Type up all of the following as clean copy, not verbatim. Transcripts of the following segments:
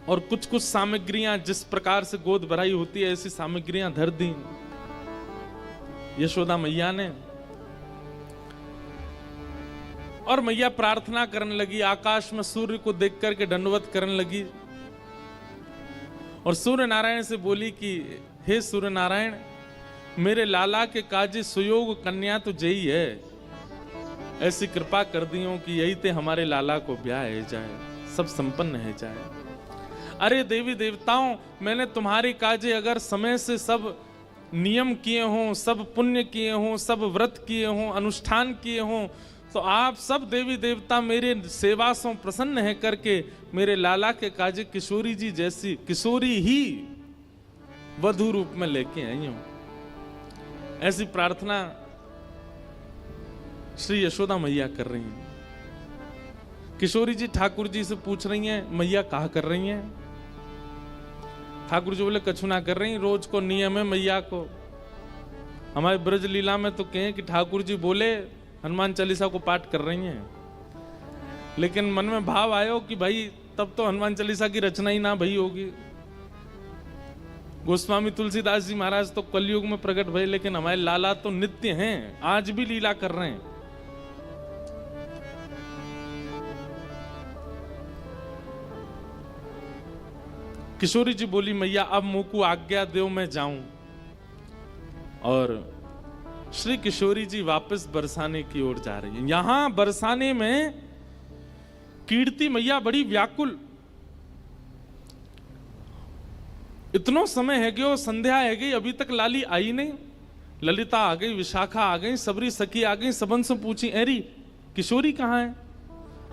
और कुछ कुछ सामग्रियां जिस प्रकार से गोद भराई होती है ऐसी सामग्रियां धर दी यशोदा मैया ने। और मैया प्रार्थना करने लगी, आकाश में सूर्य को देख करके दंडवत करने लगी और सूर्य नारायण से बोली कि हे सूर्य नारायण, मेरे लाला के काजी सुयोग कन्या तो जई है, ऐसी कृपा कर दियो कि यही ते हमारे लाला को ब्याह है जाए, सब संपन्न है जाए। अरे देवी देवताओं, मैंने तुम्हारे काजे अगर समय से सब नियम किए हों, सब पुण्य किए हों, सब व्रत किए हों, अनुष्ठान किए हों, तो आप सब देवी देवता मेरे सेवा से प्रसन्न है करके मेरे लाला के काजे किशोरी जी जैसी किशोरी ही वधु रूप में लेके आई हूं। ऐसी प्रार्थना श्री यशोदा मैया कर रही हैं। किशोरी जी ठाकुर जी से पूछ रही हैं, मैया कहा कर रही हैं? ठाकुर जी बोले कछु ना कर रही, रोज को नियम है मैया को। हमारे ब्रज लीला में तो कहें कि ठाकुर जी बोले हनुमान चालीसा को पाठ कर रही हैं, लेकिन मन में भाव आयो कि भाई तब तो हनुमान चालीसा की रचना ही ना भई होगी। गोस्वामी तुलसीदास जी महाराज तो कलयुग में प्रकट भये, लेकिन हमारे लाला तो नित्य हैं, आज भी लीला कर रहे हैं। किशोरी जी बोली, मैया अब मुंह को आज्ञा दो मैं जाऊं। और श्री किशोरी जी वापस बरसाने की ओर जा रही है। यहां बरसाने में कीर्ति मैया बड़ी व्याकुल, इतनो समय है गयो, संध्या है गई, अभी तक लाली आई नहीं। ललिता आ गई, विशाखा आ गई, सबरी सखी आ गई, सबन से पूछी एरी किशोरी कहाँ है?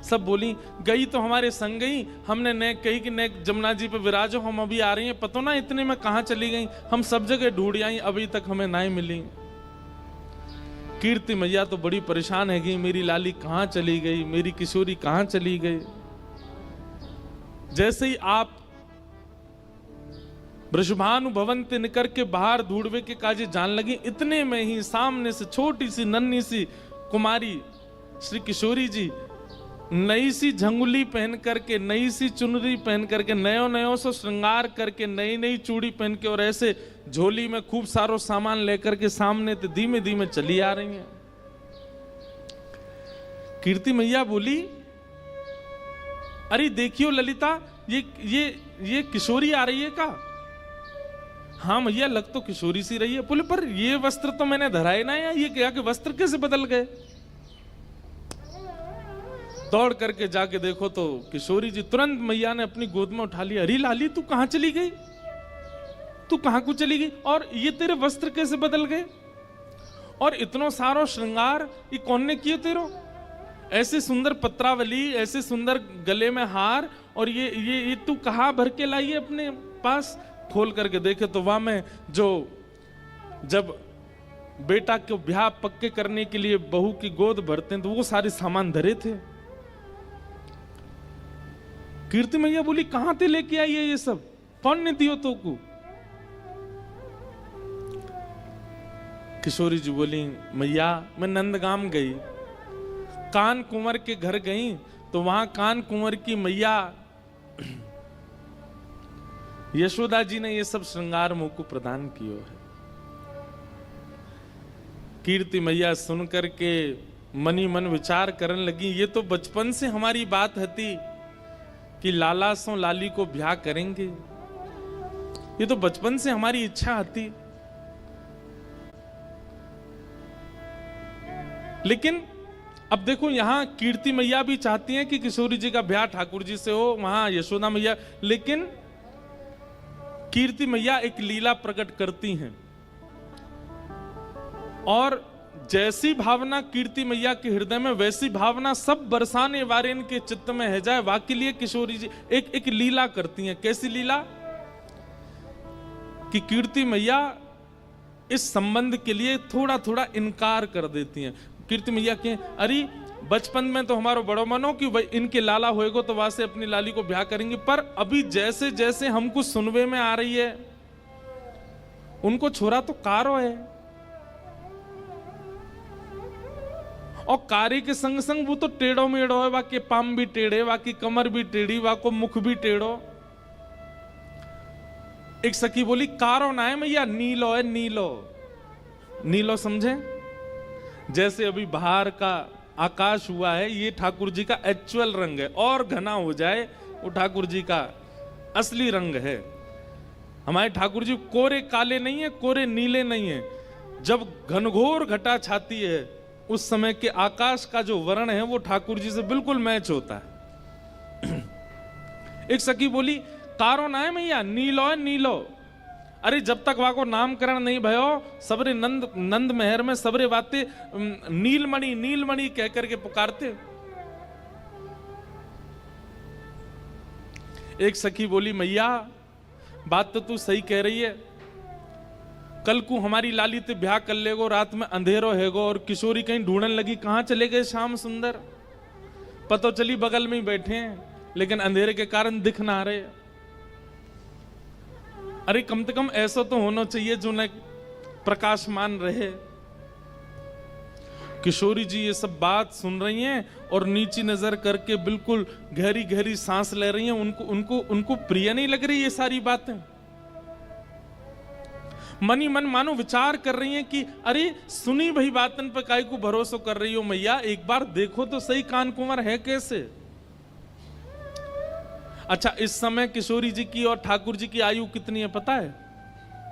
सब बोली गई तो हमारे संग गई, हमने ने कही कि ने जमुना जी पे विराजो, हम अभी आ रही हैं, पतो ना इतने में कहाँ चली गई, हम सब जगह ढूंढ आई, अभी तक हमें नहीं मिली। कीर्ति मैया तो बड़ी परेशान है गई, मेरी लाली कहाँ चली गई, मेरी किशोरी कहाँ चली गई। जैसे ही आप वृषभानु भवन ते निकर के बाहर ढूंढवे के काजे जान लगी, इतने में ही सामने से छोटी सी नन्ही सी कुमारी श्री किशोरी जी नई सी झंगुली पहन करके, नई सी चुनरी पहन करके, नयो नयो से श्रृंगार करके, नई नई चूड़ी पहन के और ऐसे झोली में खूब सारो सामान लेकर के सामने ते धीमे धीमे चली आ रही हैं। कीर्ति मैया बोली, अरे देखियो ललिता, ये किशोरी आ रही है का? हाँ मैया, लग तो किशोरी सी रही है। बोले पर ये वस्त्र तो मैंने धराए ना, या ये क्या कि वस्त्र कैसे बदल गए? दौड़ करके जाके देखो तो किशोरी जी, तुरंत मैया ने अपनी गोद में उठा लिया। अरे लाली तू कहां चली गई, तू कहां को चली गई, और ये तेरे वस्त्र कैसे बदल गए, और इतनो सारो श्रृंगार ये कौन ने किए तेरो? ऐसे सुंदर पत्रावली, ऐसे सुंदर गले में हार, और ये तू कहां भर के लाई है अपने पास? खोल करके देखे तो वहां में जो जब बेटा को ब्याह पक्के करने के लिए बहू की गोद भरते हैं तो वो सारे सामान धरे थे। कीर्ति मैया बोली, कहां ते लेके आई है ये सब, कौन ने दियो तो को? किशोरी जी बोली, मैया मैं नंदगाम गई, कान कुंवर के घर गई, तो वहां कान कुंवर की मैया यशोदा जी ने ये सब श्रृंगार मुंह को प्रदान किया है। कीर्ति मैया सुनकर के मनी मन विचार करने लगी, ये तो बचपन से हमारी बात हती कि लाला सो लाली को ब्याह करेंगे, ये तो बचपन से हमारी इच्छा हती। लेकिन अब देखो यहां कीर्ति मैया भी चाहती हैं कि किशोरी जी का ब्याह ठाकुर जी से हो, वहां यशोदा मैया, लेकिन कीर्ति मैया एक लीला प्रकट करती हैं, और जैसी भावना कीर्ति मैया के हृदय में वैसी भावना सब बरसाने वारेन के चित्त में है जाए। वाकई लिए किशोरी जी एक लीला करती हैं। कैसी लीला? कि कीर्ति मैया इस संबंध के लिए थोड़ा थोड़ा इनकार कर देती हैं। कीर्ति मैया के अरे बचपन में तो हमारा बड़ो मनो कि भाई इनके लाला होएगो तो वहां से अपनी लाली को ब्याह करेंगे, पर अभी जैसे जैसे हमको सुनवे में आ रही है उनको छोरा तो कारो है, और कार्य के संग संग वो तो टेढ़ो मेढ़ो है, वाके पाम भी टेढ़े, वाकी कमर भी टेढ़ी, वाको मुख भी टेढ़ो, एक सखी बोली कारो ना है मैया, नीलो है, नीलो। नीलो समझे? जैसे अभी बाहर का आकाश हुआ है, ये ठाकुर जी का एक्चुअल रंग है, और घना हो जाए वो ठाकुर जी का असली रंग है। हमारे ठाकुर जी कोरे काले नहीं है, कोरे नीले नहीं है। जब घनघोर घटा छाती है उस समय के आकाश का जो वर्ण है वो ठाकुर जी से बिल्कुल मैच होता है। एक सखी बोली कारो ना है मैया, नीलो है, नीलो। अरे जब तक वहां को नामकरण नहीं भयो, सबरे नंद महर में सबरे बातें नीलमणि नीलमणि कह करके पुकारते। एक सखी बोली मैया बात तो तू सही कह रही है, कल को हमारी लाली ते ब्याह कर लेगो, रात में अंधेरो हैगो और किशोरी कहीं ढूंढने लगी कहां चले गए श्याम सुंदर, पतो चली बगल में ही बैठे हैं लेकिन अंधेरे के कारण दिख ना रहे। अरे कम से कम ऐसा तो होना चाहिए जो न प्रकाशमान रहे। किशोरी जी ये सब बात सुन रही हैं और नीची नजर करके बिल्कुल गहरी गहरी सांस ले रही हैं। उनको प्रिय नहीं लग रही ये सारी बातें। मन ही मन मानो विचार कर रही हैं कि अरे सुनी भई बातन पे काहे को भरोसा कर रही हो मैया, एक बार देखो तो सही कान कुंवर है कैसे। अच्छा इस समय किशोरी जी की और ठाकुर जी की आयु कितनी है पता है?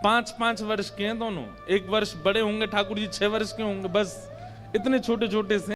5-5 वर्ष के हैं दोनों। 1 वर्ष बड़े होंगे ठाकुर जी, 6 वर्ष के होंगे, बस इतने छोटे छोटे से।